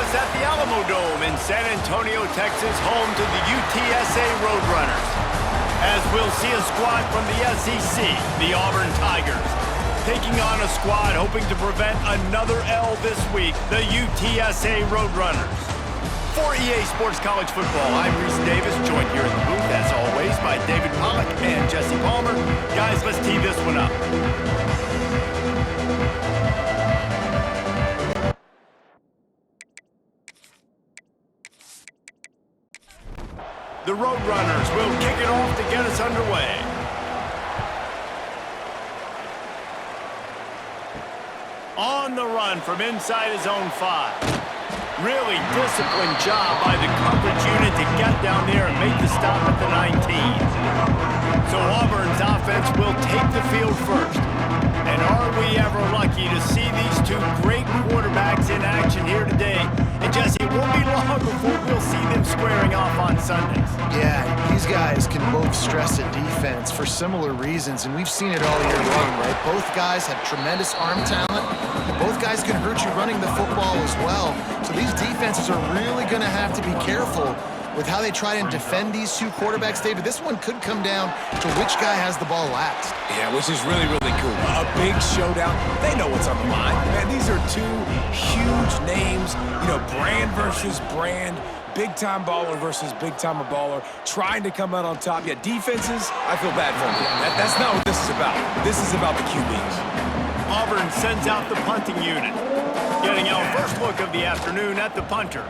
us at the Alamo Dome in San Antonio, Texas, home to the UTSA Roadrunners. As we'll see a squad from the SEC, the Auburn Tigers, taking on a squad hoping to prevent another L this week, the UTSA Roadrunners. For EA Sports College Football, I'm Reese Davis, joined here in the booth, as always, by David Pollack and Jesse Palmer. Guys, let's tee this one up. The Roadrunners will kick it off to get us underway. On the run from inside his own 5. Really disciplined job by the coverage unit to get down there and make the stop at the 19. So Auburn's offense will take the field first. And are we ever lucky to see these two great quarterbacks in action here today? And Jesse, it won't be long before we'll see them squaring off on Sundays. Yeah, these guys can both stress a defense for similar reasons, and we've seen it all year long, right? Both guys have tremendous arm talent. Both guys can hurt you running the football as well. So these defenses are really going to have to be careful with how they try and defend these two quarterbacks. David, this one could come down to which guy has the ball last. Yeah, which is really, really cool. A big showdown. They know what's on the line. Man, these are two huge names. You know, brand versus brand. Big-time baller versus big-time baller. Trying to come out on top. Yeah, defenses, I feel bad for them. That's not what this is about. This is about the QBs. Auburn sends out the punting unit. Getting our first look of the afternoon at the punter.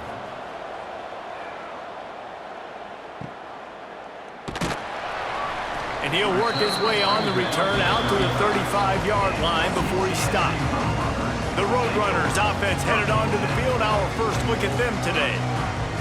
And he'll work his way on the return out to the 35-yard line before he stopped. The Roadrunners offense headed onto the field. Our first look at them today.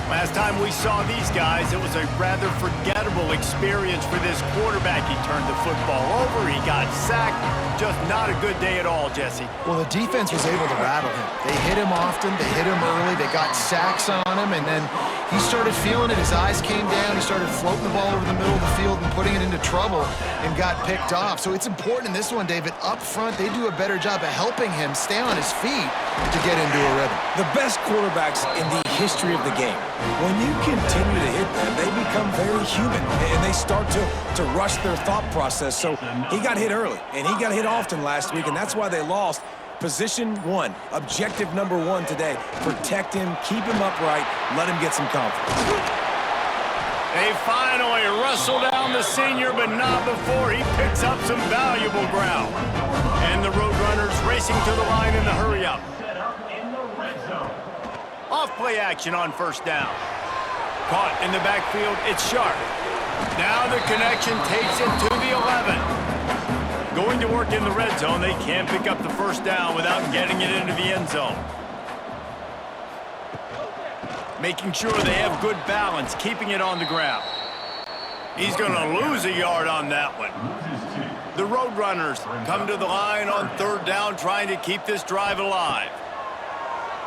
Last time we saw these guys, it was a rather forgettable experience for this quarterback. He turned the football over, he got sacked. Just not a good day at all, Jesse. Well, the defense was able to rattle him. They hit him often, they hit him early, they got sacks on him, and then he started feeling it. His eyes came down, he started floating the ball over the middle of the field and putting it into trouble and got picked off. So it's important in this one, David, up front, they do a better job of helping him stay on his feet to get into a rhythm. The best quarterbacks in the history of the game, when you continue to hit them, they become very human, and they start to rush their thought process. So he got hit early, and he got hit often last week, and that's why they lost. Position 1, objective number 1 today. Protect him, keep him upright, let him get some confidence. They finally wrestle down the senior, but not before he picks up some valuable ground. And the Roadrunners racing to the line in the hurry-up. Off-play action on first down. Caught in the backfield, it's Sharp. Now the connection takes it to the 11. Going to work in the red zone, they can't pick up the first down without getting it into the end zone. Making sure they have good balance, keeping it on the ground. He's going to lose a yard on that one. The Roadrunners come to the line on third down, trying to keep this drive alive.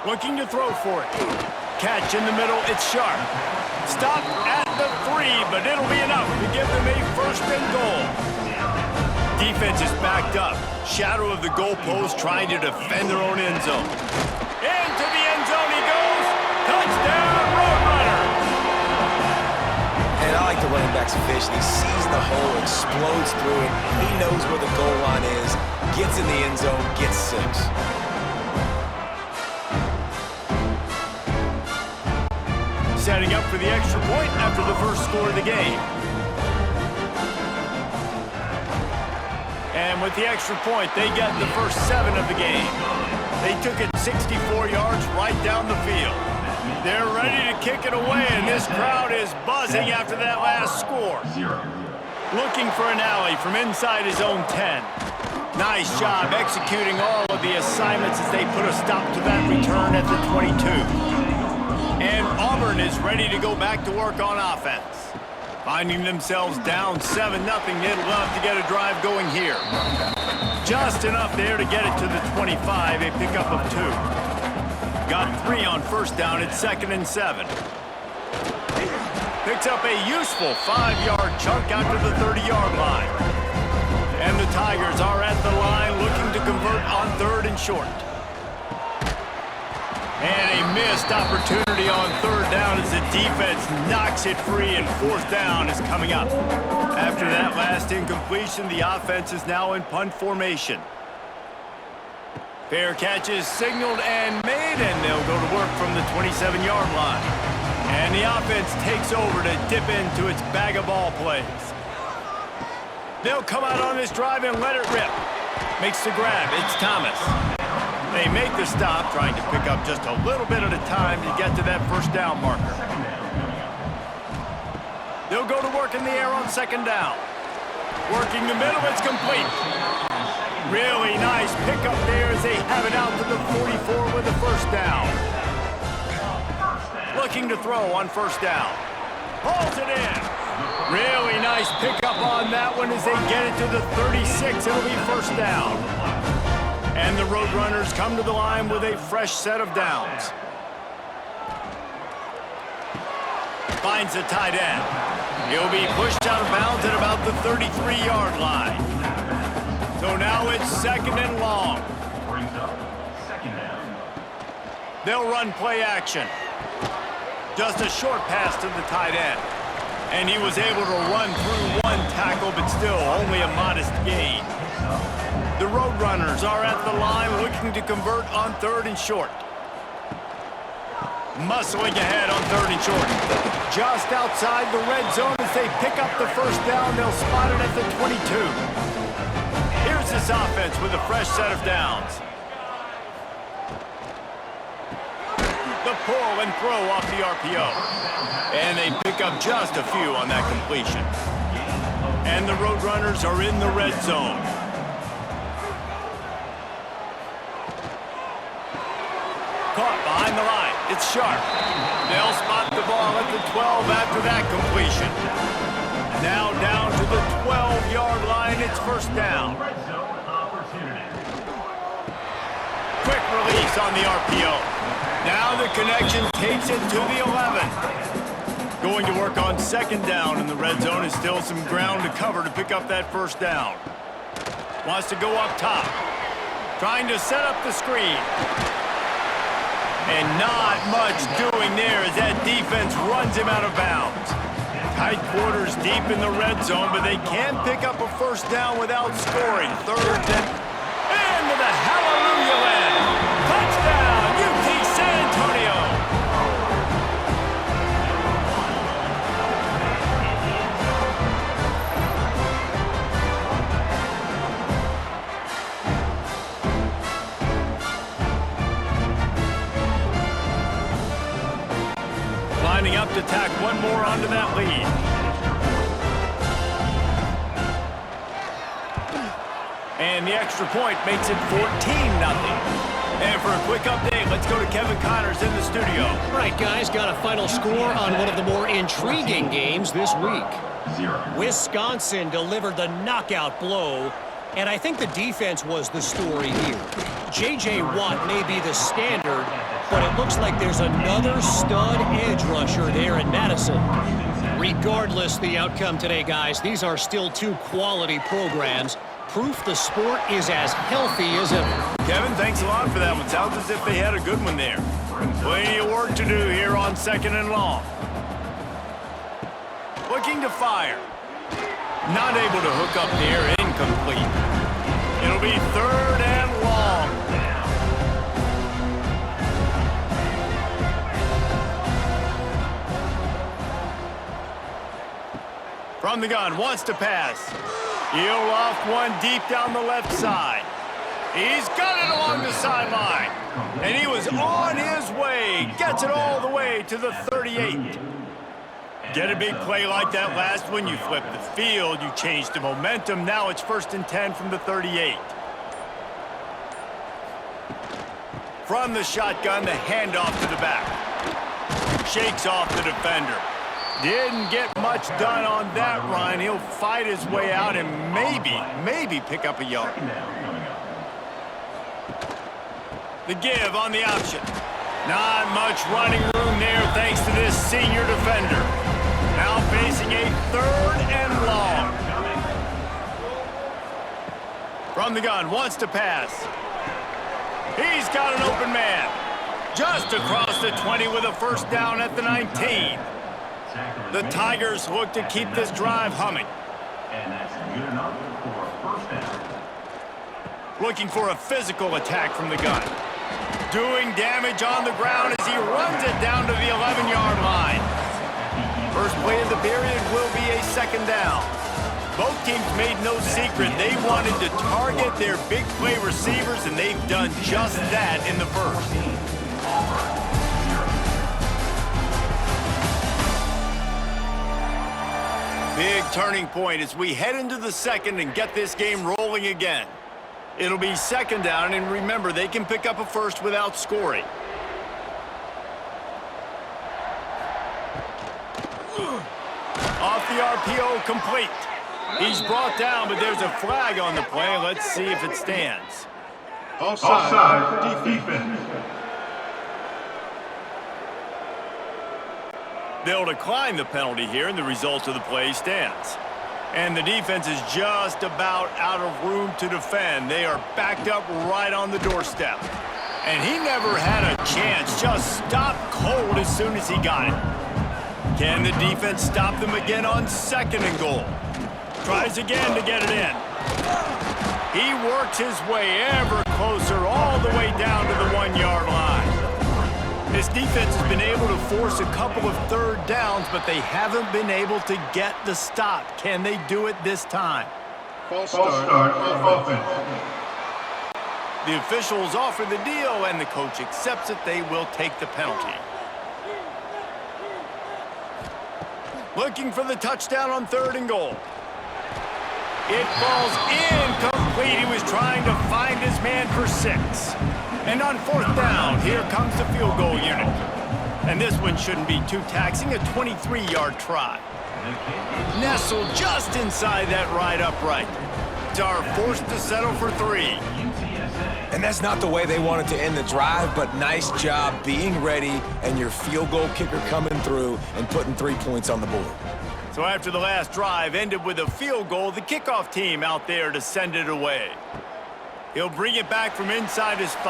Looking to throw for it. Catch in the middle, it's Sharp. Stop at the 3, but it'll be enough to give them a first and goal. Defense is backed up. Shadow of the goalpost trying to defend their own end zone. Into the end zone he goes. Touchdown, Roadrunners! And I like the running back's vision. He sees the hole, explodes through it. He knows where the goal line is, gets in the end zone, gets 6. Setting up for the extra point after the first score of the game. And with the extra point, they get the first 7 of the game. They took it 64 yards right down the field. They're ready to kick it away, and this crowd is buzzing after that last score. Looking for an alley from inside his own 10. Nice job executing all of the assignments as they put a stop to that return at the 22. And Auburn is ready to go back to work on offense. Finding themselves down 7-0, they'd love to get a drive going here. Just enough there to get it to the 25, a pickup of 2. Got 3 on first down at 2nd and 7. Picks up a useful 5-yard chunk out to the 30-yard line. And the Tigers are at the line looking to convert on 3rd and short. And a missed opportunity on third down as the defense knocks it free, and fourth down is coming up. After that last incompletion, the offense is now in punt formation. Fair catch is signaled and made, and they'll go to work from the 27-yard line. And the offense takes over to dip into its bag of ball plays. They'll come out on this drive and let it rip. Makes the grab. It's Thomas. They make the stop, trying to pick up just a little bit at a time to get to that first down marker. They'll go to work in the air on second down. Working the middle, it's complete. Really nice pickup there as they have it out to the 44 with the first down. Looking to throw on first down. Hauls it in. Really nice pickup on that one as they get it to the 36. It'll be first down. And the Roadrunners come to the line with a fresh set of downs. Finds the tight end. He'll be pushed out of bounds at about the 33-yard line. So now it's second and long. They'll run play action. Just a short pass to the tight end. And he was able to run through one tackle, but still only a modest gain. The Roadrunners are at the line looking to convert on third and short. Muscling ahead on third and short. Just outside the red zone as they pick up the first down. They'll spot it at the 22. Here's this offense with a fresh set of downs. The pull and throw off the RPO. And they pick up just a few on that completion. And the Roadrunners are in the red zone. Caught behind the line. It's sharp. They'll spot the ball at the 12 after that completion. Now down to the 12-yard line. It's first down. Quick release on the RPO. Now the connection takes it to the 11. Going to work on second down in the red zone. Is still some ground to cover to pick up that first down. Wants to go up top. Trying to set up the screen. And not much doing there as that defense runs him out of bounds. Tight quarters deep in the red zone, but they can pick up a first down without scoring. Third down. And to the hallelujah land. Touchdown, UT San Antonio. Lining up to tack one more onto that lead. And the extra point makes it 14-0. And for a quick update, let's go to Kevin Connors in the studio. All right, guys, got a final score on one of the more intriguing games this week. Wisconsin delivered the knockout blow, and I think the defense was the story here. J.J. Watt may be the standard, but it looks like there's another stud edge rusher there in Madison. Regardless the outcome today, guys, these are still two quality programs. Proof the sport is as healthy as ever. Kevin, thanks a lot for that one. Sounds as if they had a good one there. Plenty of work to do here on second and long. Looking to fire. Not able to hook up there. Incomplete. It'll be third and long. From the gun, wants to pass. He'll loft one deep down the left side. He's got it along the sideline. And he was on his way. Gets it all the way to the 38. Get a big play like that last one, you flip the field, you change the momentum. Now it's first and 10 from the 38. From the shotgun, the handoff to the back. Shakes off the defender. Didn't get much done on that run. He'll fight his way out and maybe pick up a yard. The give on the option. Not much running room there thanks to this senior defender. Now facing a third and long. From the gun, wants to pass. He's got an open man. Just across the 20 with a first down at the 19. The Tigers look to keep this drive humming. And that's good enough for a first down. Looking for a physical attack from the gun. Doing damage on the ground as he runs it down to the 11-yard line. First play of the period will be a second down. Both teams made no secret they wanted to target their big play receivers, and they've done just that in the first. Big turning point as we head into the second and get this game rolling again. It'll be second down, and remember, they can pick up a first without scoring. Off the RPO, complete. He's brought down, but there's a flag on the play. Let's see if it stands. Offside, defense. They'll decline the penalty here, and the result of the play stands. And the defense is just about out of room to defend. They are backed up right on the doorstep. And he never had a chance, just stopped cold as soon as he got it. Can the defense stop them again on second and goal? Tries again to get it in. He works his way ever closer all the way down to the 1-yard line. This defense has been able to force a couple of third downs, but they haven't been able to get the stop. Can they do it this time? False start of offense. The officials offer the deal, and the coach accepts it. They will take the penalty. Looking for the touchdown on third and goal. It falls incomplete. He was trying to find his man for 6. And on fourth down, here comes the field goal unit. And this one shouldn't be too taxing, a 23-yard try. Nestled just inside that right upright. Are forced to settle for 3. And that's not the way they wanted to end the drive, but nice job being ready and your field goal kicker coming through and putting 3 points on the board. So after the last drive ended with a field goal, the kickoff team out there to send it away. He'll bring it back from inside his 5.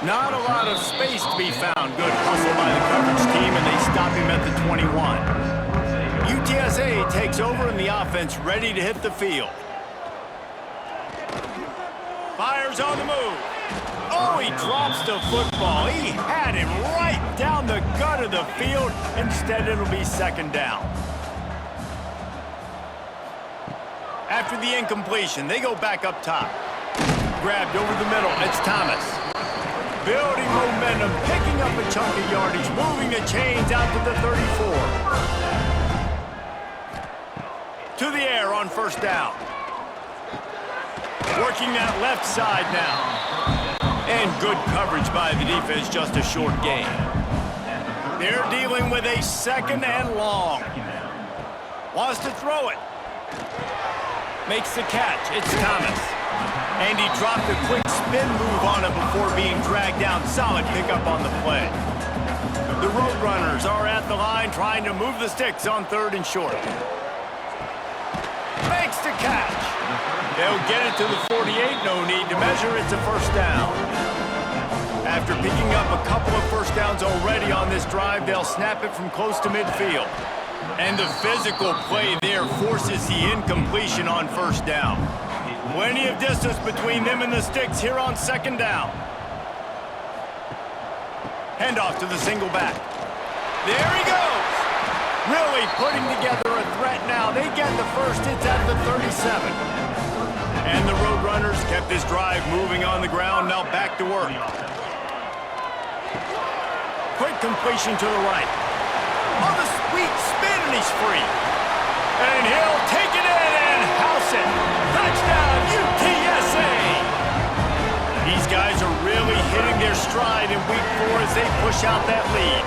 Not a lot of space to be found. Good hustle by the coverage team, and they stop him at the 21. UTSA takes over in the offense, ready to hit the field. Fires on the move. Oh, he drops the football. He had him right down the gut of the field. Instead, it'll be second down. After the incompletion, they go back up top. Grabbed over the middle. It's Thomas. Building momentum, picking up a chunk of yardage, moving the chains out to the 34. To the air on first down. Working that left side now. And good coverage by the defense, just a short gain. They're dealing with a second and long. Wants to throw it. Makes the catch. It's Thomas. And he dropped a quick spin move on it before being dragged down. Solid pickup on the play. The Roadrunners are at the line trying to move the sticks on third and short. Makes the catch. They'll get it to the 48. No need to measure. It's a first down. After picking up a couple of first downs already on this drive, they'll snap it from close to midfield. And the physical play there forces the incompletion on first down. Plenty of distance between them and the sticks here on second down. Handoff to the single back. There he goes. Really putting together a threat now. They get the first. It's at the 37. And the Roadrunners kept this drive moving on the ground. Now back to work. Quick completion to the right. On the sweet spin, and he's free. And he'll take it in and house it. Touchdown, UTSA! These guys are really hitting their stride in week 4 as they push out that lead.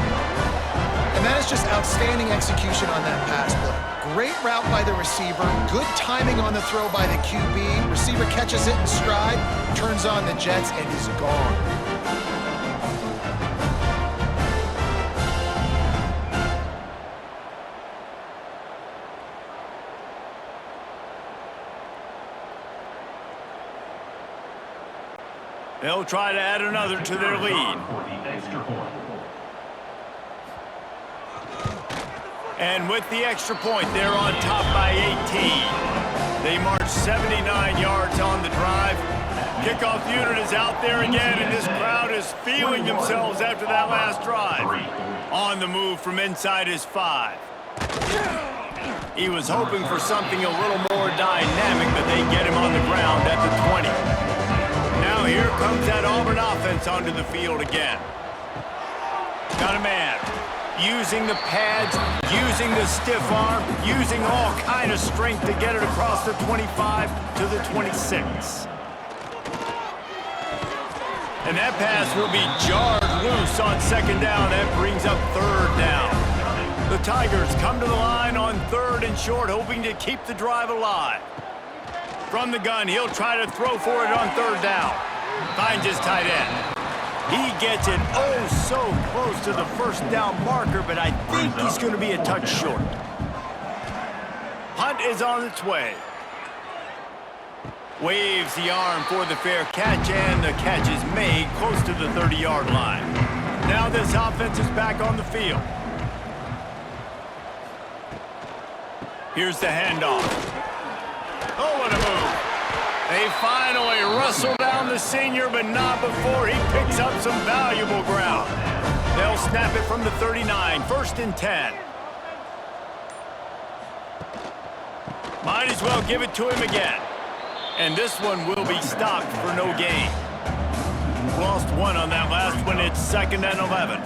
And that is just outstanding execution on that pass play. Great route by the receiver, good timing on the throw by the QB. Receiver catches it in stride, turns on the jets, and he's gone. They'll try to add another to their lead. And with the extra point, they're on top by 18. They march 79 yards on the drive. Kickoff unit is out there again, and this crowd is feeling themselves after that last drive. On the move from inside his 5. He was hoping for something a little more dynamic, but they get him on the ground at the 20. Now here comes that Auburn offense onto the field again. Got a man. Using the pads, using the stiff arm, using all kind of strength to get it across the 25 to the 26. And that pass will be jarred loose on second down. That brings up third down. The Tigers come to the line on third and short, hoping to keep the drive alive. From the gun, he'll try to throw for it on third down. Finds his tight end. He gets it oh so close to the first down marker, but I think he's going to be a touch short. Hunt is on its way. Waves the arm for the fair catch, and the catch is made close to the 30-yard line. Now this offense is back on the field. Here's the handoff. Oh, what a move. They finally wrestle down the senior, but not before he picks up some valuable ground. They'll snap it from the 39, 1st and 10. Might as well give it to him again. And this one will be stopped for no gain. Lost one on that last one. It's 2nd and 11.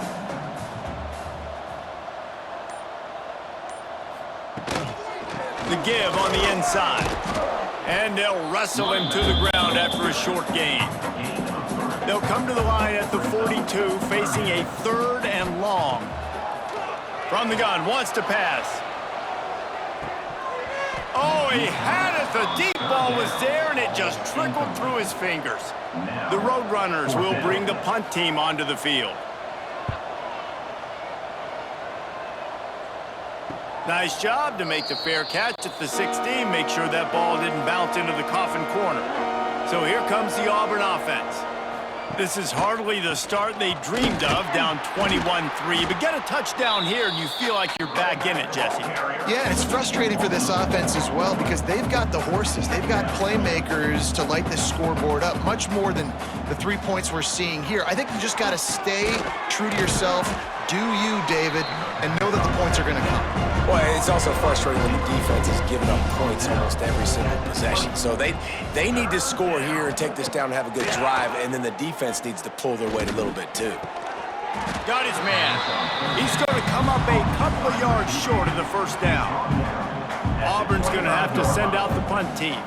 The give on the inside. And they'll wrestle him to the ground after a short gain. They'll come to the line at the 42, facing a 3rd and long. From the gun, wants to pass. Oh, he had it. The deep ball was there, and it just trickled through his fingers. The Roadrunners will bring the punt team onto the field. Nice job to make the fair catch at the 16. Make sure that ball didn't bounce into the coffin corner. So here comes the Auburn offense. This is hardly the start they dreamed of, down 21-3. But get a touchdown here, and you feel like you're back in it, Jesse. Yeah, it's frustrating for this offense as well because they've got the horses. They've got playmakers to light this scoreboard up, much more than the 3 points we're seeing here. I think you just got to stay true to yourself, do you, David, and know that the points are going to come. Well, it's also frustrating when the defense is giving up points almost every single possession. So they need to score here and take this down and have a good drive, and then the defense needs to pull their weight a little bit too. Got his man. He's going to come up a couple of yards short of the first down. Auburn's going to have to send out the punt team.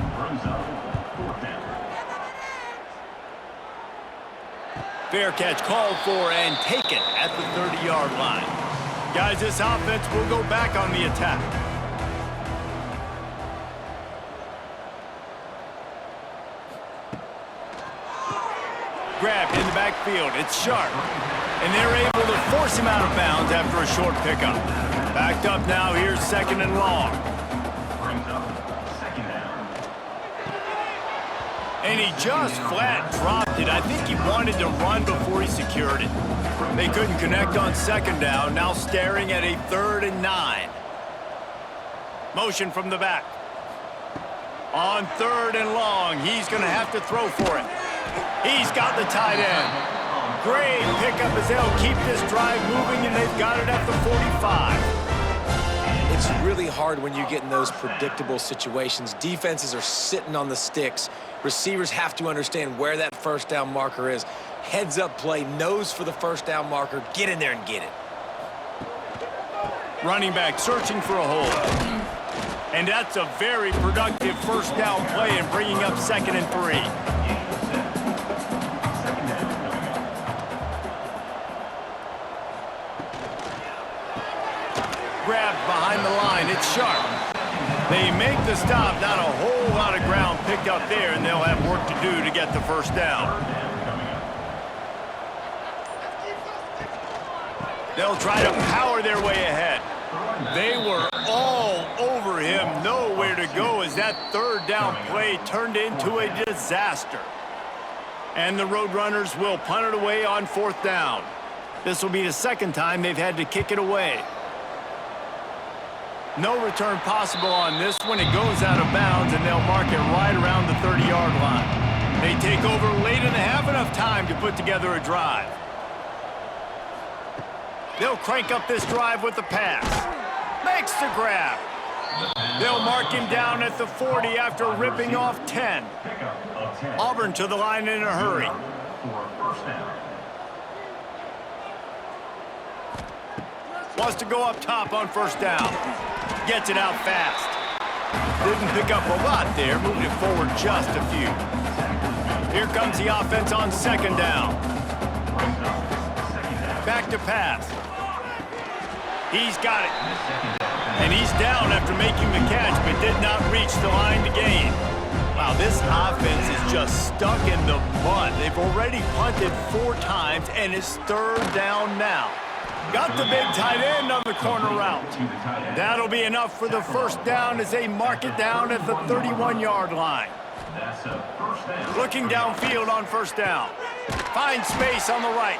Fair catch called for and taken at the 30-yard line. Guys, this offense will go back on the attack. Grabbed in the backfield. It's Sharp. And they're able to force him out of bounds after a short pickup. Backed up now. Here's 2nd and long. And he just flat dropped it. I think he wanted to run before he secured it. They couldn't connect on 2nd down. Now staring at a 3rd and 9. Motion from the back. On 3rd and long, he's going to have to throw for it. He's got the tight end. Great pickup as they'll keep this drive moving, and they've got it at the 45. It's really hard when you get in those predictable situations. Defenses are sitting on the sticks. Receivers have to understand where that first down marker is. Heads up play, nose for the first down marker. Get in there and get it. Running back searching for a hole. And that's a very productive first down play and bringing up 2nd and 3. Grabbed behind the line. It's Sharp. They make the stop. Not a whole lot of ground picked up there, and they'll have work to do to get the first down. They'll try to power their way ahead. They were all over him. Nowhere to go as that 3rd down play turned into a disaster. And the Roadrunners will punt it away on 4th down. This will be the second time they've had to kick it away. No return possible on this one. It goes out of bounds, and they'll mark it right around the 30-yard line. They take over late and have enough time to put together a drive. They'll crank up this drive with the pass. Makes the grab. They'll mark him down at the 40 after ripping off 10. Auburn to the line in a hurry. Wants to go up top on 1st down. Gets it out fast. Didn't pick up a lot there, moving it forward just a few. Here comes the offense on 2nd down. Back to pass. He's got it. And he's down after making the catch, but did not reach the line to gain. Wow, this offense is just stuck in the mud. They've already punted 4 times, and it's 3rd down now. Got the big tight end on the corner route. That'll be enough for the 1st down as they mark it down at the 31-yard line. Looking downfield on 1st down. Finds space on the right.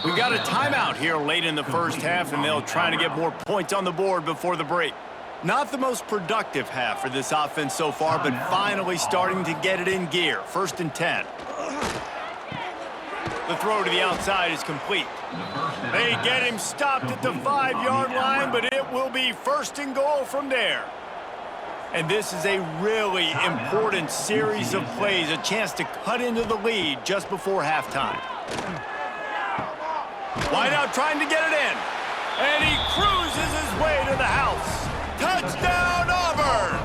We got a timeout here late in the 1st half, and they'll try to get more points on the board before the break. Not the most productive half for this offense so far, but finally starting to get it in gear. 1st and 10. The throw to the outside is complete. They get him stopped at the 5-yard line, but it will be 1st and goal from there. And this is a really important series of plays, a chance to cut into the lead just before halftime. Wideout trying to get it in. And he cruises his way to the house. Touchdown, Auburn!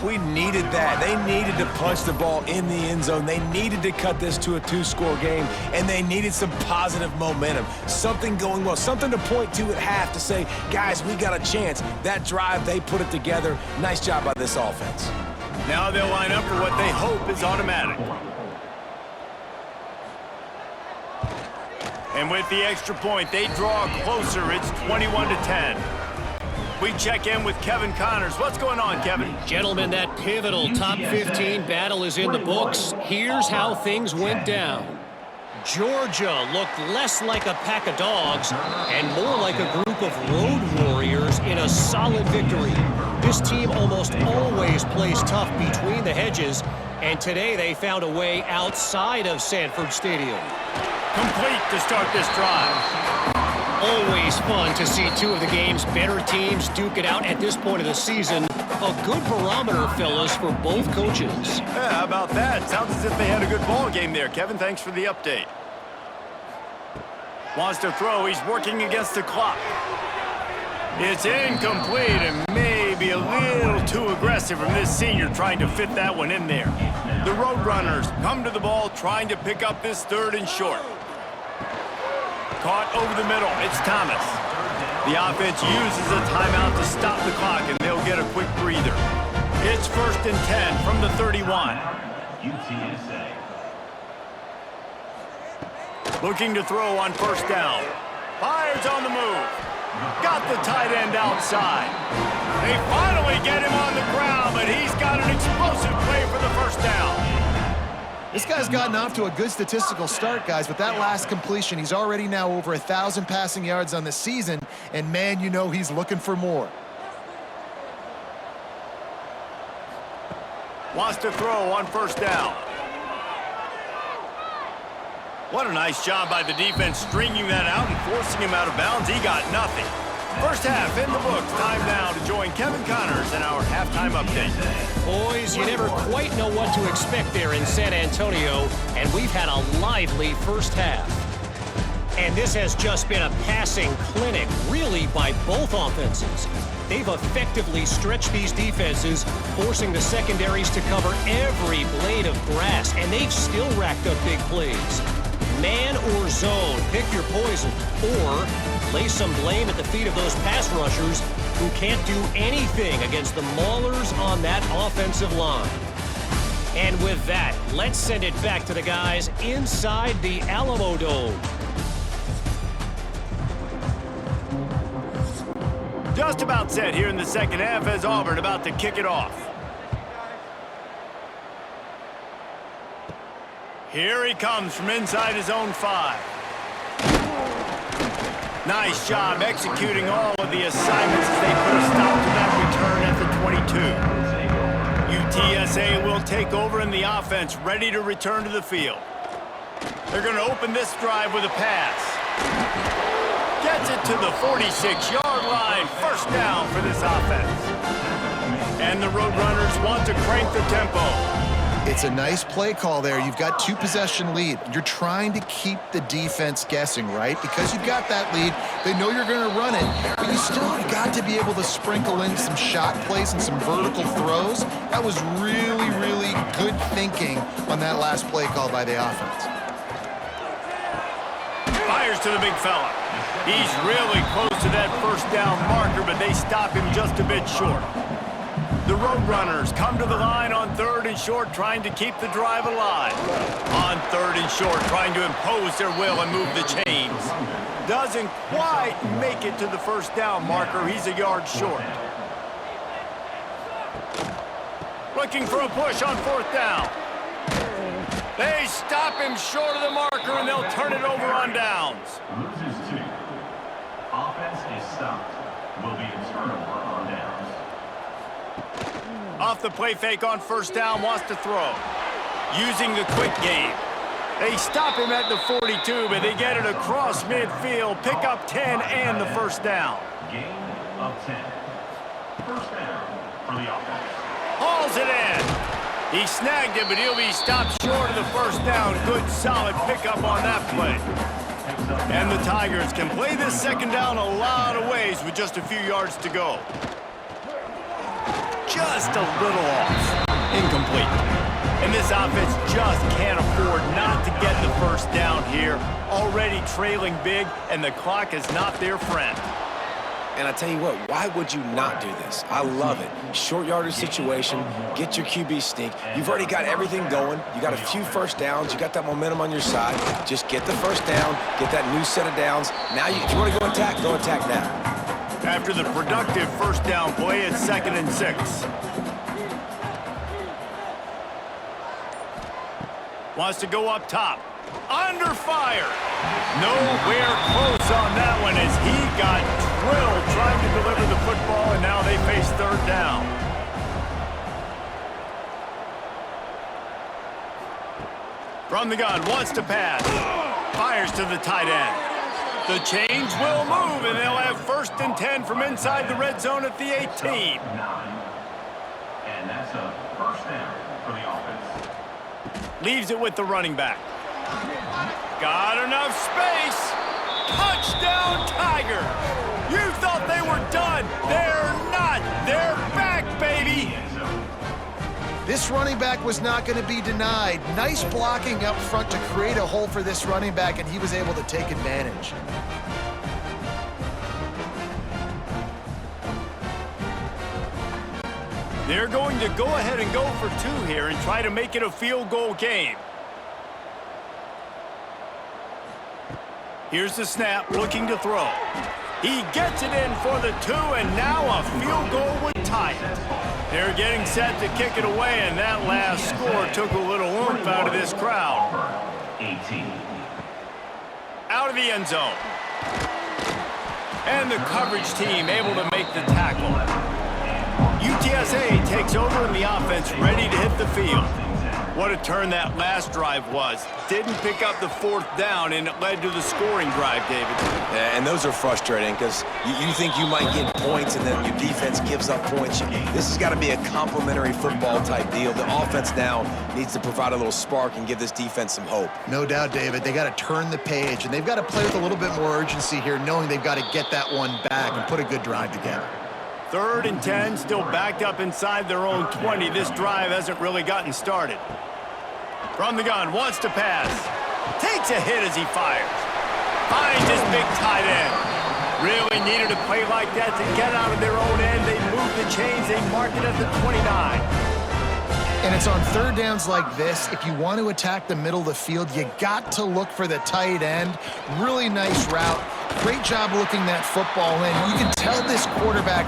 We needed that. They needed to punch the ball in the end zone. They needed to cut this to a 2-score game, and they needed some positive momentum. Something going well, something to point to at half to say, guys, we got a chance. That drive, they put it together. Nice job by this offense. Now they'll line up for what they hope is automatic. And with the extra point, they draw closer. It's 21-10. We check in with Kevin Connors. What's going on, Kevin? Gentlemen, that pivotal top 15 battle is in the books. Here's how things went down. Georgia looked less like a pack of dogs and more like a group of road warriors in a solid victory. This team almost always plays tough between the hedges, and today they found a way outside of Sanford Stadium. Complete to start this drive. Always fun to see 2 of the game's better teams duke it out at this point of the season. A good barometer, fellas, for both coaches. Yeah, how about that? Sounds as if they had a good ball game there, Kevin. Thanks for the update. Wants to throw. He's working against the clock. It's incomplete and maybe a little too aggressive from this senior trying to fit that one in there. The Roadrunners come to the ball trying to pick up this 3rd and short. Caught over the middle. It's Thomas. The offense uses a timeout to stop the clock, and they'll get a quick breather. It's 1st and 10 from the 31. UTSA. Looking to throw on 1st down. Fires on the move. Got the tight end outside. They finally get him on the ground, but he's got an explosive play for the 1st down. This guy's gotten off to a good statistical start, guys, but that last completion, he's already now over 1,000 passing yards on the season, and man, you know he's looking for more. Wants to throw on 1st down. What a nice job by the defense stringing that out and forcing him out of bounds. He got nothing. 1st half in the books. Time now to join Kevin Connors in our halftime update. Boys, you never quite know what to expect there in San Antonio, and we've had a lively 1st half. And this has just been a passing clinic, really, by both offenses. They've effectively stretched these defenses, forcing the secondaries to cover every blade of grass, and they've still racked up big plays. Man or zone, pick your poison, or lay some blame at the feet of those pass rushers who can't do anything against the maulers on that offensive line. And with that, let's send it back to the guys inside the Alamo Dome. Just about set here in the 2nd half as Auburn about to kick it off. Here he comes from inside his own 5. Nice job executing all of the assignments as they put a stop to that return at the 22. UTSA will take over in the offense, ready to return to the field. They're going to open this drive with a pass. Gets it to the 46-yard line. First down for this offense. And the Roadrunners want to crank the tempo. It's a nice play call there. You've got 2-possession lead. You're trying to keep the defense guessing, right? Because you've got that lead, they know you're going to run it, but you still have got to be able to sprinkle in some shot plays and some vertical throws. That was really, really good thinking on that last play call by the offense. Fires to the big fella. He's really close to that first down marker, but they stop him just a bit short. The Roadrunners come to the line on 3rd and short, trying to keep the drive alive. On 3rd and short, trying to impose their will and move the chains. Doesn't quite make it to the first down marker. He's a yard short. Looking for a push on 4th down. They stop him short of the marker, and they'll turn it over on downs. Loses 2. Offense is stopped. Will be a turnover on downs. Off the play fake on 1st down, wants to throw. Using the quick game. They stop him at the 42, but they get it across midfield. Pick up 10 and the first down. Gain of 10. First down for the offense. Hauls it in. He snagged it, but he'll be stopped short of the first down. Good, solid pickup on that play. And the Tigers can play this second down a lot of ways with just a few yards to go. Just a little off. Incomplete. And this offense just can't afford not to get the first down here. Already trailing big, and the clock is not their friend. And I tell you what, why would you not do this? I love it. Short yardage situation, get your QB sneak. You've already got everything going. You got a few first downs. You got that momentum on your side. Just get the first down, get that new set of downs. Now, if you want to go attack now. After the productive first down play, it's 2nd and 6. Wants to go up top. Under fire. Nowhere close on that one as he got drilled trying to deliver the football, and now they face 3rd down. From the gun, wants to pass. Fires to the tight end. The change will move, and they'll have 1st and 10 from inside the red zone at the 18. 9. And that's a first down for the offense. Leaves it with the running back. Got enough space. Touchdown, Tigers. You thought they were done. They're not. They're back, baby. This running back was not going to be denied. Nice blocking up front to create a hole for this running back, and he was able to take advantage. They're going to go ahead and go for 2 here and try to make it a field goal game. Here's the snap, looking to throw. He gets it in for the 2, and now a field goal would tie it. They're getting set to kick it away, and that last score took a little oomph out of this crowd. 18. Out of the end zone. And the coverage team able to make the tackle. UTSA takes over in the offense, ready to hit the field. What a turn that last drive was. Didn't pick up the 4th down, and it led to the scoring drive, David. Yeah, and those are frustrating because you think you might get points and then your defense gives up points. This has got to be a complementary football type deal. The offense now needs to provide a little spark and give this defense some hope. No doubt, David. They got to turn the page, and they've got to play with a little bit more urgency here, knowing they've got to get that one back and put a good drive together. 3rd and 10, still backed up inside their own 20. This drive hasn't really gotten started. From the gun, wants to pass. Takes a hit as he fires. Finds his big tight end. Really needed a play like that to get out of their own end. They move the chains. They mark it at the 29. And it's on 3rd downs like this. If you want to attack the middle of the field, you got to look for the tight end. Really nice route. Great job looking that football in. You can tell this quarterback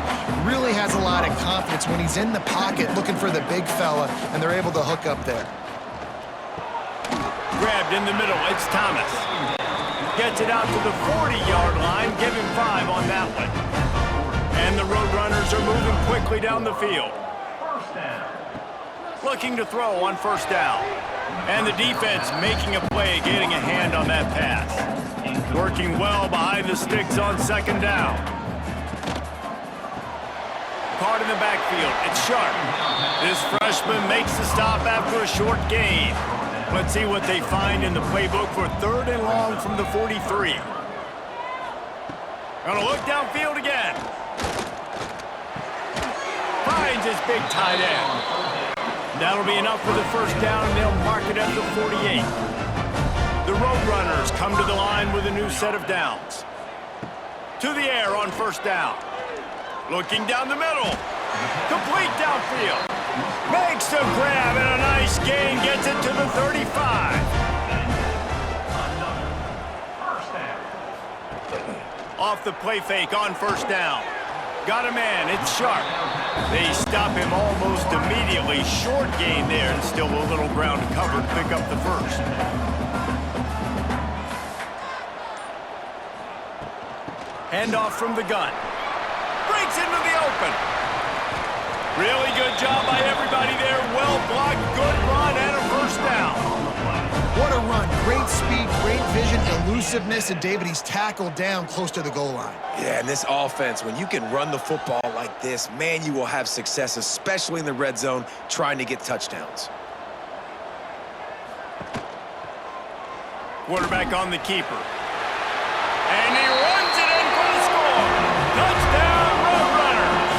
really has a lot of confidence when he's in the pocket looking for the big fella, and they're able to hook up there. Grabbed in the middle, it's Thomas. Gets it out to the 40-yard line, give him 5 on that one. And the Roadrunners are moving quickly down the field. Looking to throw on first down. And the defense making a play, getting a hand on that pass. Working well behind the sticks on second down. Caught in the backfield, it's Sharp. This freshman makes the stop after a short gain. Let's see what they find in the playbook for 3rd and long from the 43. Gonna look downfield again. Finds his big tight end. That'll be enough for the first down, and they'll mark it at the 48. The Roadrunners come to the line with a new set of downs. To the air on first down. Looking down the middle. Complete downfield. Makes the grab and a nice gain. Gets it to the 35. Off the play fake on first down. Got a man, it's Sharp. They stop him almost immediately. Short gain there, and still a little ground to cover to pick up the first. Handoff from the gun. Breaks into the open. Really good job by everybody there. Well blocked, good run, and a first down. What a run. Great speed, great vision, elusiveness, and David, he's tackled down close to the goal line. Yeah, and this offense, when you can run the football like this, man, you will have success, especially in the red zone, trying to get touchdowns. Quarterback on the keeper. And he runs it in for the score. Touchdown, Roadrunners.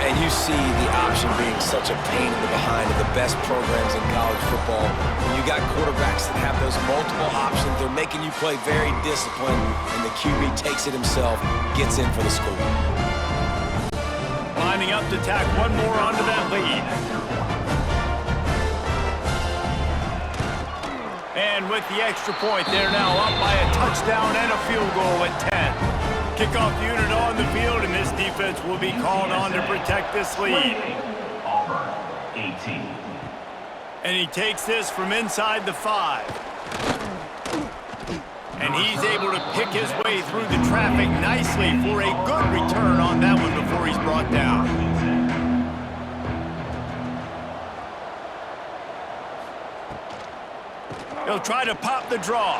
And you see the option being such a pain in the behind of the best programs in college football. When you got quarterbacks that have those multiple options, they're making you play very disciplined, and the QB takes it himself, gets in for the score. Lining up to tack one more onto that lead. And with the extra point, they're now up by a touchdown and a field goal at 10. Kickoff unit on the field, and this defense will be called on to protect this lead. Auburn, 18. And he takes this from inside the 5. And he's able to pick his way through the traffic nicely for a good return on that one before he's brought down. He'll try to pop the draw.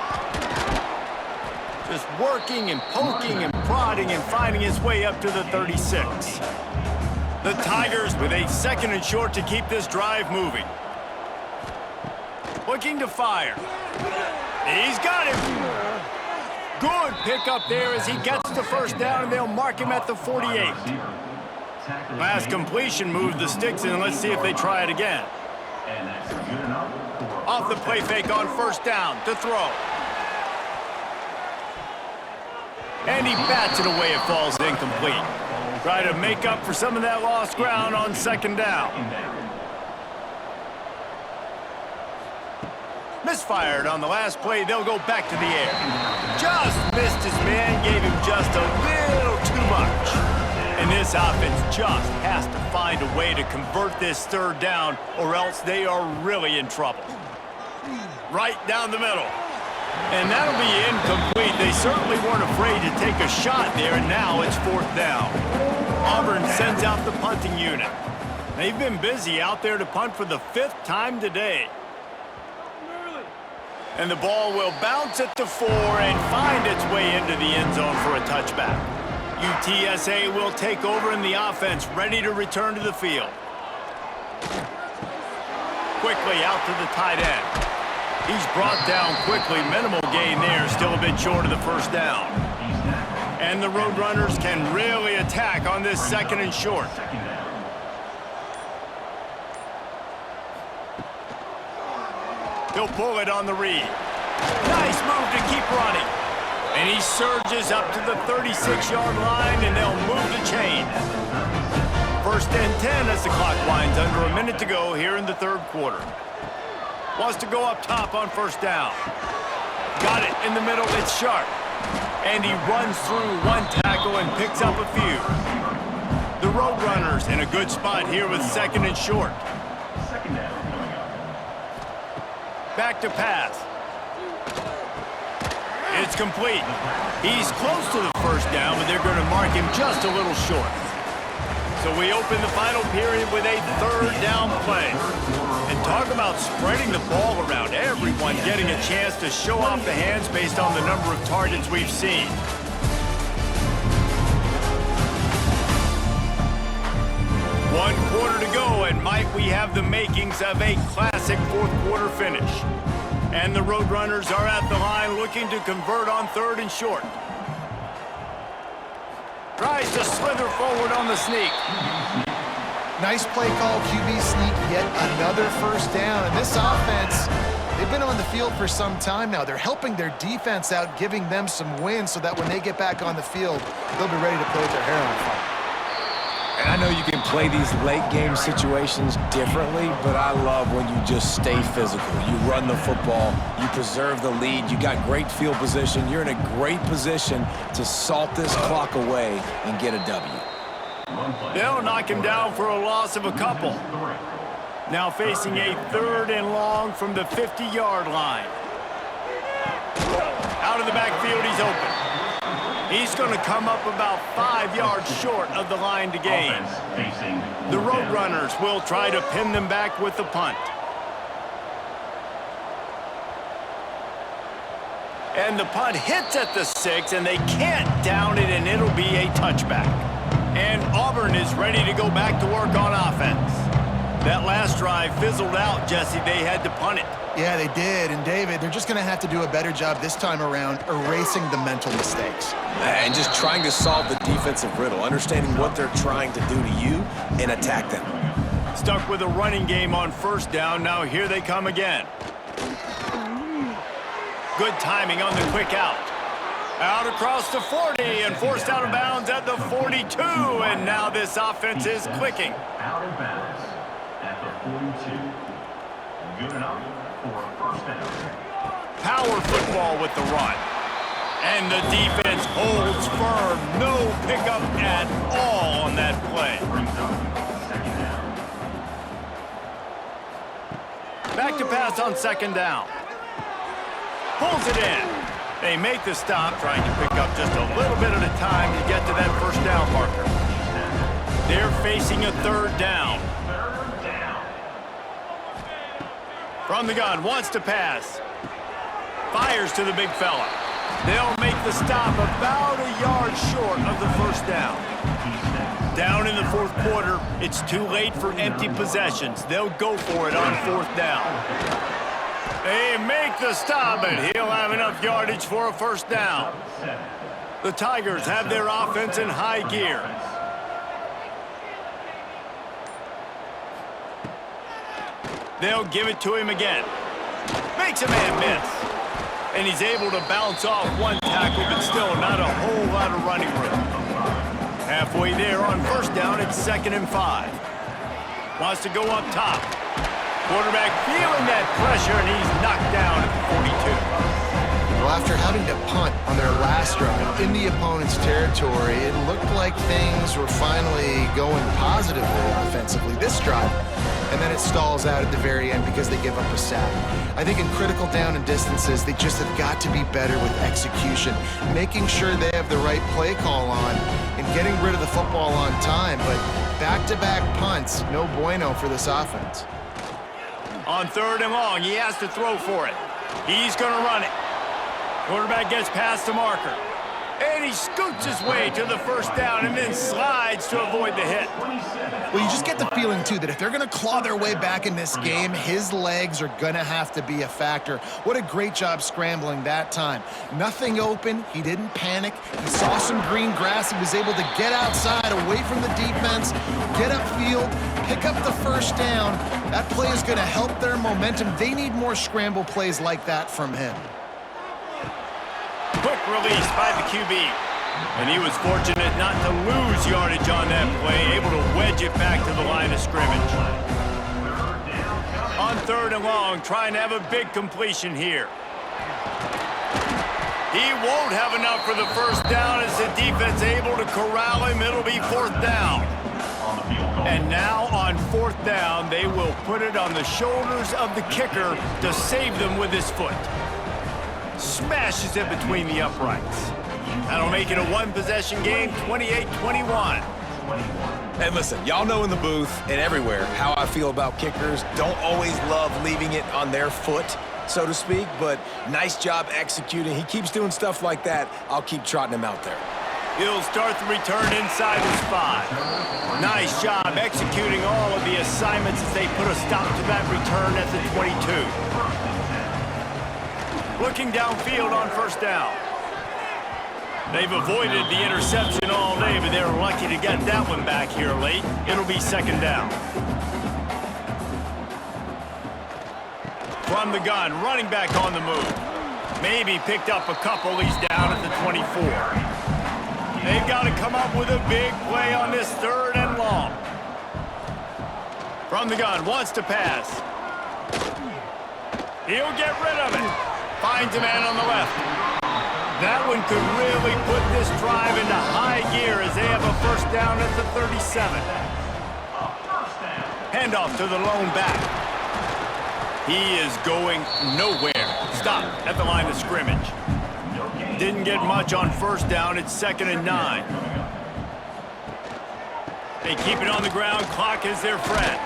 Just working and poking and prodding and finding his way up to the 36. The Tigers with a 2nd and short to keep this drive moving. Looking to fire. He's got him. Good pickup there as he gets the first down, and they'll mark him at the 48. Last completion moved the sticks, and let's see if they try it again. And that's good enough. Off the play fake on first down to throw. And he bats it away. It falls incomplete. Try to make up for some of that lost ground on second down. Misfired on the last play. They'll go back to the air. Just missed his man. Gave him just a little too much. And this offense just has to find a way to convert this 3rd down, or else they are really in trouble. Right down the middle. And that'll be incomplete. They certainly weren't afraid to take a shot there, and now it's 4th down. Auburn sends out the punting unit. They've been busy out there to punt for the 5th time today. And the ball will bounce at the 4 and find its way into the end zone for a touchback. UTSA will take over in the offense, ready to return to the field. Quickly out to the tight end. He's brought down quickly. Minimal gain there, still a bit short of the first down. And the Roadrunners can really attack on this 2nd and short. He'll pull it on the read. Nice move to keep running. And he surges up to the 36-yard line, and they'll move the chain. 1st and 10 as the clock winds under a minute to go here in the 3rd quarter. Wants to go up top on first down. Got it in the middle, it's Sharp. And he runs through one tackle and picks up a few. The Roadrunners in a good spot here with 2nd and short. Back to pass. It's complete. He's close to the first down, but they're going to mark him just a little short. So we open the final period with a third down play. And talk about spreading the ball around. Everyone getting a chance to show off the hands based on the number of targets we've seen. One quarter to go, and might we have the makings of a classic fourth quarter finish. And the Roadrunners are at the line looking to convert on third and short. Tries to slither forward on the sneak. Nice play call, QB sneak, yet another first down. And this offense, they've been on the field for some time now. They're helping their defense out, giving them some wins so that when they get back on the field, they'll be ready to play with their hair on fire. And I know you can play these late-game situations differently, but I love when you just stay physical. You run the football, you preserve the lead, you got great field position, you're in a great position to salt this clock away and get a W. They'll knock him down for a loss of a couple. Now facing a third and long from the 50-yard line. Out of the backfield, he's open. He's going to come up about 5 yards short of the line to gain. The Roadrunners will try to pin them back with the punt. And the punt hits at the 6, and they can't down it, and it'll be a touchback. And Auburn is ready to go back to work on offense. That last drive fizzled out, Jesse. They had to punt it. Yeah, they did. And David, they're just going to have to do a better job this time around erasing the mental mistakes. And just trying to solve the defensive riddle, understanding what they're trying to do to you and attack them. Stuck with a running game on first down. Now here they come again. Good timing on the quick out. Out across the 40 and forced out of bounds at the 42. And now this offense is clicking. Out of bounds at the 42. Good enough for a first down. Power football with the run. And the defense holds firm. No pickup at all on that play. Brings up second down. Back to pass on second down. Pulls it in. They make the stop, trying to pick up just a little bit at a time to get to that first down marker. They're facing a third down. From the gun, wants to pass. Fires to the big fella. They'll make the stop about a yard short of the first down. Down in the fourth quarter, it's too late for empty possessions. They'll go for it on fourth down. They make the stop, and he'll have enough yardage for a first down. The Tigers have their offense in high gear. They'll give it to him again. Makes a man miss. And he's able to bounce off one tackle, but still not a whole lot of running room. Halfway there on first down, it's 2nd and 5. Wants to go up top. Quarterback feeling that pressure, and he's knocked down at the 42. Well, after having to punt on their last drive in the opponent's territory, it looked like things were finally going positively offensively this drive. And then it stalls out at the very end because they give up a sack. I think in critical down and distances, they just have got to be better with execution, making sure they have the right play call on and getting rid of the football on time. But back-to-back punts, no bueno for this offense. On 3rd and long, he has to throw for it. He's going to run it. Quarterback gets past the marker. And he scoots his way to the first down and then slides to avoid the hit. Well, you just get the feeling, too, that if they're going to claw their way back in this game, his legs are going to have to be a factor. What a great job scrambling that time. Nothing open. He didn't panic. He saw some green grass. He was able to get outside, away from the defense, get upfield, pick up the first down. That play is going to help their momentum. They need more scramble plays like that from him. Quick release by the QB. And he was fortunate not to lose yardage on that play, able to wedge it back to the line of scrimmage. On 3rd and long, trying to have a big completion here. He won't have enough for the first down as the defense able to corral him. It'll be 4th down. on the field goal. And now on 4th down, they will put it on the shoulders of the kicker to save them with his foot. Smashes it between the uprights. That'll make it a one-possession game, 28-21. And listen, y'all know in the booth and everywhere how I feel about kickers. Don't always love leaving it on their foot, so to speak, but nice job executing. He keeps doing stuff like that. I'll keep trotting him out there. He'll start the return inside his 5. Nice job executing all of the assignments as they put a stop to that return at the 22. Looking downfield on 1st down. They've avoided the interception all day, but they were lucky to get that one back here late. It'll be 2nd down. From the gun, running back on the move. Maybe picked up a couple. He's down at the 24. They've got to come up with a big play on this 3rd and long. From the gun, wants to pass. He'll get rid of it. Finds a man on the left. That one could really put this drive into high gear as they have a 1st down at the 37. Handoff to the lone back. He is going nowhere. Stop at the line of scrimmage. Didn't get much on 1st down. It's 2nd and 9. They keep it on the ground. Clock is their friend.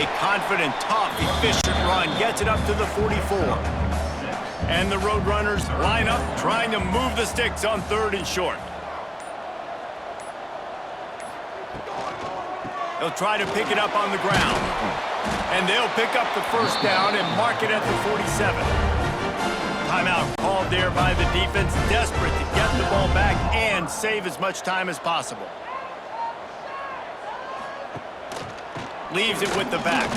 A confident, tough, efficient run gets it up to the 44. And the Roadrunners line up, trying to move the sticks on 3rd and short. They'll try to pick it up on the ground. And they'll pick up the 1st down and mark it at the 47. Timeout called there by the defense, desperate to get the ball back and save as much time as possible. Leaves it with the back.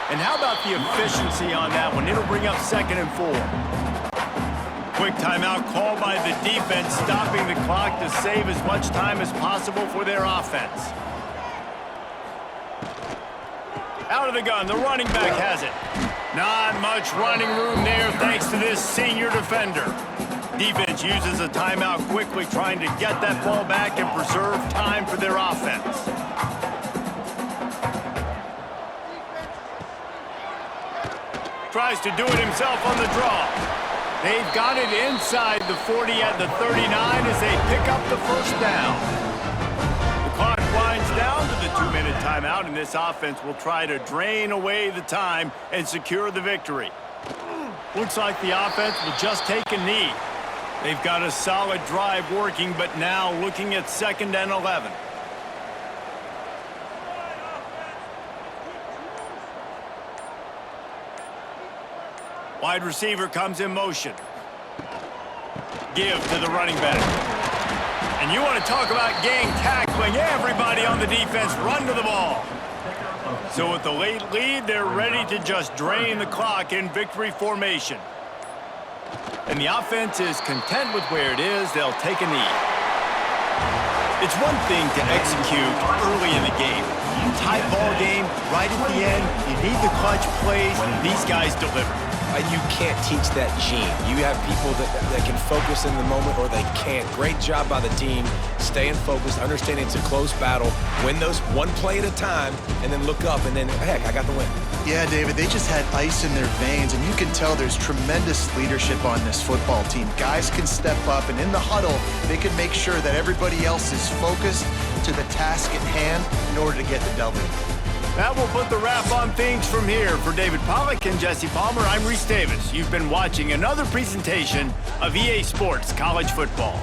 And how about the efficiency on that one? It'll bring up 2nd and 4. Quick timeout called by the defense, stopping the clock to save as much time as possible for their offense. Out of the gun, the running back has it. Not much running room there thanks to this senior defender. Defense uses a timeout quickly, trying to get that ball back and preserve time for their offense. Tries to do it himself on the draw. They've got it inside the 40 at the 39 as they pick up the 1st down. The clock winds down to the 2-minute timeout, and this offense will try to drain away the time and secure the victory. Looks like the offense will just take a knee. They've got a solid drive working, but now looking at 2nd and 11. Wide receiver comes in motion. Give to the running back. And you want to talk about gang tackling. Everybody on the defense run to the ball. So with the late lead, they're ready to just drain the clock in victory formation. And the offense is content with where it is. They'll take a knee. It's one thing to execute early in the game. Tight ball game, right at the end. You need the clutch plays. These guys deliver. You can't teach that gene. You have people that can focus in the moment or they can't. Great job by the team, staying focused, understanding it's a close battle, win those one play at a time, and then look up, and then, heck, I got the win. Yeah, David, they just had ice in their veins, and you can tell there's tremendous leadership on this football team. Guys can step up, and in the huddle, they can make sure that everybody else is focused to the task at hand in order to get the W. That will put the wrap on things from here. For David Pollack and Jesse Palmer, I'm Reese Davis. You've been watching another presentation of EA Sports College Football.